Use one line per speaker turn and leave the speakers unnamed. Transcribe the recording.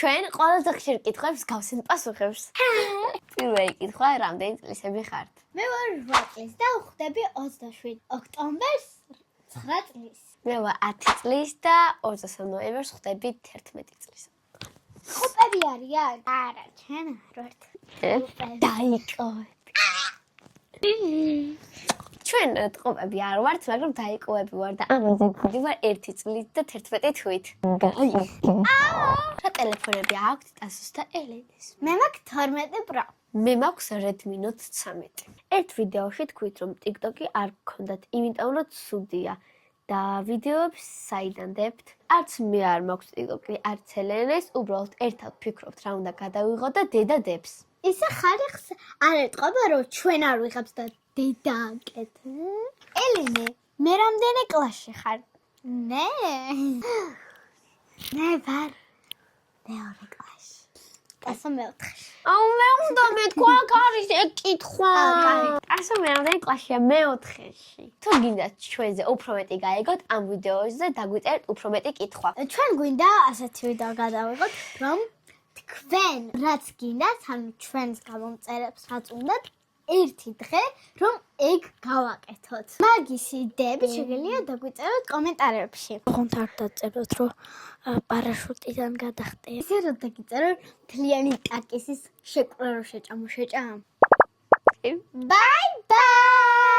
ჩვენ ყველაზე ხშირ კითხვებს გავსენ პასუხებს. პირველი კითხვა, რამდენი წლისები ხართ?
მე ვარ 8 წლის და ვხვდები 27 ოქტომბერს 9 წლის.
მე ვარ 10 წლის და 23 ნოემბერს ვხვდები 11 წლის.
ხუპები არიან? არა, ჩვენ არ ვართ.
დაიკოვებ. ჩვენ ტყუპები არ ვართ, მაგრამ დაიკოვები ვარ და ამაზე ვხვდი ვარ 1 წლით და 11 თვით. რა ტელეფონები აქვთ ტასოს და ელენეს?
მე მაქვს 12 Pro.
მე მაქვს Redmi Note 13. ერთ ვიდეოში თქვით, რომ TikTok-ი არ გქონდათ, იმიტომ რომ ცუდია და ვიდეოებს საიდან დებთ? არც მე არ მაქვს TikTok-ი, არც ელენეს, უბრალოდ ერთად ვფიქრობთ, რა უნდა გადავიღო და დედა დებს.
ისე ხარიხს არ ეტყობა, რომ ჩვენ არ ვიღებთ და დედა აკეთებს. ელენე, მე რამდენი კლასში ხარ? მე ვარ მეორე კლასში. ტასო მეოთხეში.
აუ მე უნდა მეთქვა კარის ეკითხვა. ტასო მე რამდენი კლასშია? მეოთხეში. თუ გინდათ ჩვენზე უფრო მეტი გაიგოთ ამ ვიდეოზე დაგვიწერეთ უფრო მეტი კითხვა.
ჩვენ გვინდა ასეთი ვიდეო გადავიღოთ, რომ თქვენ რაც გინდათ, ანუ ჩვენს გამომწერებს რაც უნდათ, ერთი დღე რომ ეგ გავაკეთოთ. მაგის იდეები შეგიძლია დაგვიწეროთ კომენტარებში.
ოღონდ არ დაწეროთ, რომ პარაშუტიდან გადახტე.
ისე რომ დაგიწეროთ მთლიანი ტაკისის შეკვლა რო შეჭამ.
ბაი
ბაი!